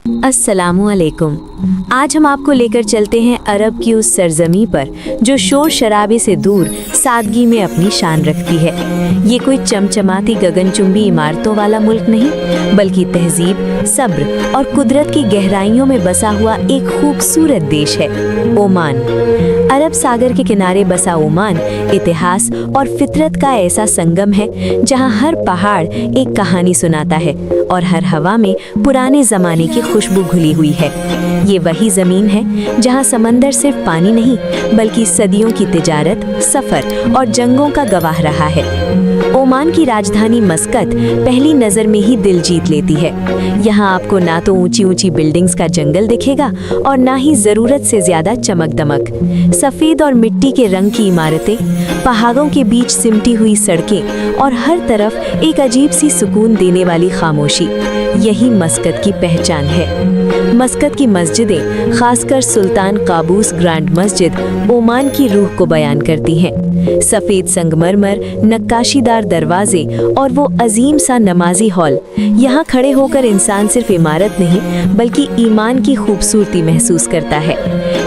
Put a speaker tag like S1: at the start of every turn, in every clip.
S1: अस्सलामु अलैकुम। आज हम आपको लेकर चलते हैं अरब की उस सरजमी पर जो शोर शराबे से दूर सादगी में अपनी शान रखती है। ये कोई चमचमाती गगनचुंबी इमारतों वाला मुल्क नहीं, बल्कि तहजीब, सब्र और कुदरत की गहराइयों में बसा हुआ एक खूबसूरत देश है, ओमान। अरब सागर के किनारे बसा ओमान इतिहास और फितरत का ऐसा संगम है जहाँ हर पहाड़ एक कहानी सुनाता है और हर हवा में पुराने ज़माने की खुशबू घुली हुई है। ये वही ज़मीन है जहाँ समंदर सिर्फ पानी नहीं बल्कि सदियों की तिजारत, सफ़र और जंगों का गवाह रहा है। ओमान की राजधानी मस्कत पहली नज़र में ही दिल जीत लेती है। यहाँ आपको ना तो ऊंची ऊंची बिल्डिंग्स का जंगल दिखेगा और ना ही ज़रूरत से ज़्यादा चमक दमक। सफ़ेद और मिट्टी के रंग की इमारतें, पहाड़ों के बीच सिमटी हुई सड़कें और हर तरफ एक अजीब सी सुकून देने वाली खामोशी, यही मस्कत की पहचान है। मस्कत की मस्जिदें, खासकर सुल्तान काबूस ग्रैंड मस्जिद, ओमान की रूह को बयान करती हैं। सफ़ेद संगमरमर, नक्काशीदार दरवाजे और वो अजीम सा नमाजी हॉल, यहाँ खड़े होकर इंसान सिर्फ इमारत नहीं बल्कि ईमान की खूबसूरती महसूस करता है।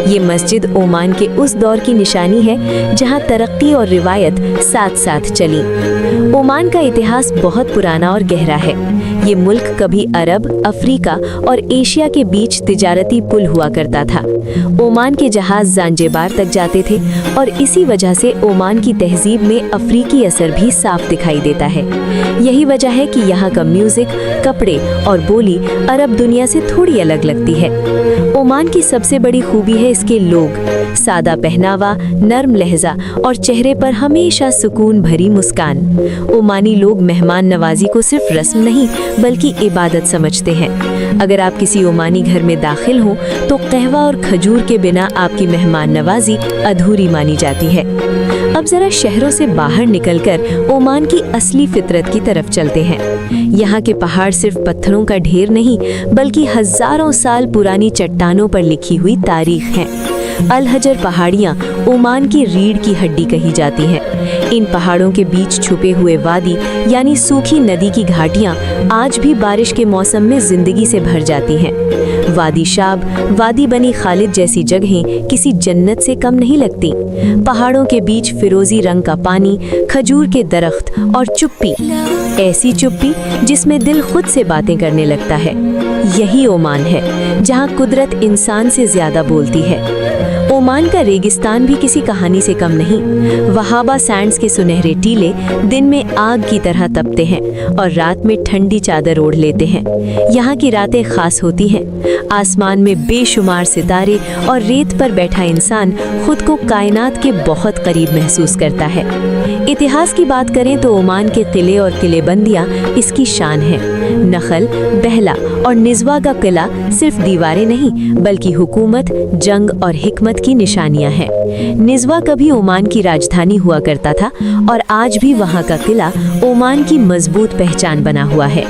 S1: ये मस्जिद ओमान के उस दौर की निशानी है जहाँ तरक्की और रिवायत साथ साथ चली। ओमान का इतिहास बहुत पुराना और गहरा है। ये मुल्क कभी अरब, अफ्रीका और एशिया के बीच तिजारती पुल हुआ करता था। ओमान के जहाज ज़ांजिबार तक जाते थे और इसी वजह से ओमान की तहजीब में अफ्रीकी असर भी साफ दिखाई देता है। यही वजह है कि यहाँ का म्यूज़िक, कपड़े और बोली अरब दुनिया से थोड़ी अलग लगती है। ओमान की सबसे बड़ी खूबी है इसके लोग, सादा पहनावा, नर्म लहजा और चेहरे पर हमेशा सुकून भरी मुस्कान। ओमानी लोग मेहमान नवाजी को सिर्फ रस्म नहीं बल्कि इबादत समझते हैं। अगर आप किसी ओमानी घर में दाखिल हों तो कहवा और खजूर के बिना आपकी मेहमान नवाजी अधूरी मानी जाती है। अब जरा शहरों से बाहर निकलकर ओमान की असली फितरत की तरफ चलते हैं। यहाँ के पहाड़ सिर्फ पत्थरों का ढेर नहीं बल्कि हजारों साल पुरानी चट्टानों पर लिखी हुई तारीख हैं। अल हजर पहाड़ियाँ ओमान की रीढ़ की हड्डी कही जाती हैं। इन पहाड़ों के बीच छुपे हुए वादी यानी सूखी नदी की घाटियाँ आज भी बारिश के मौसम में जिंदगी से भर जाती हैं। वादी शाब, वादी बनी खालिद जैसी जगहें किसी जन्नत से कम नहीं लगती। पहाड़ों के बीच फिरोजी रंग का पानी, खजूर के दरख्त और चुप्पी, ऐसी चुप्पी जिसमें दिल खुद से बातें करने लगता है। यही ओमान है जहाँ कुदरत इंसान से ज्यादा बोलती है। ओमान का रेगिस्तान भी किसी कहानी से कम नहीं। वहाबा सैंड्स के सुनहरे टीले दिन में आग की तरह तपते हैं और रात में ठंडी चादर ओढ़ लेते हैं। यहाँ की रातें खास होती हैं। आसमान में बेशुमार सितारे और रेत पर बैठा इंसान खुद को कायनात के बहुत करीब महसूस करता है। इतिहास की बात करें तो ओमान के किले और किलेबंदियाँ इसकी शान है। नखल, बहला और निज़वा का किला सिर्फ दीवारें नहीं बल्कि हुकूमत, जंग और हिकमत की निशानियां हैं। निज़वा कभी ओमान की राजधानी हुआ करता था और आज भी वहां का किला ओमान की मजबूत पहचान बना हुआ है।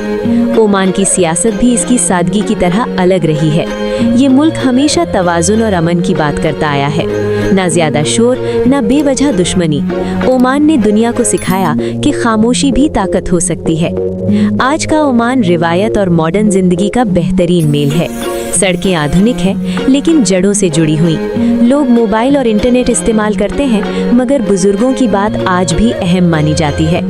S1: ओमान की सियासत भी इसकी सादगी की तरह अलग रही है। ये मुल्क हमेशा तवाज़ुन और अमन की बात करता आया है, ना ज्यादा शोर, ना बेवजह दुश्मनी। ओमान ने दुनिया को सिखाया कि खामोशी भी ताकत हो सकती है। आज का ओमान रिवायत और मॉडर्न जिंदगी का बेहतरीन मेल है। सड़कें आधुनिक हैं लेकिन जड़ों से जुड़ी हुई। लोग मोबाइल और इंटरनेट इस्तेमाल करते हैं मगर बुजुर्गों की बात आज भी अहम मानी जाती है।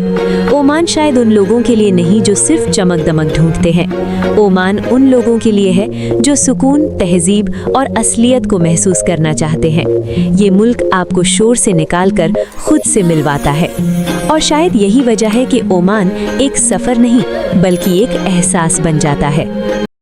S1: ओमान शायद उन लोगों के लिए नहीं जो सिर्फ चमक दमक ढूंढते हैं। ओमान उन लोगों के लिए है जो सुकून, तहजीब और असलियत को महसूस करना चाहते हैं। ये मुल्क आपको शोर से निकालकर खुद से मिलवाता है और शायद यही वजह है कि ओमान एक सफ़र नहीं बल्कि एक एहसास बन जाता है।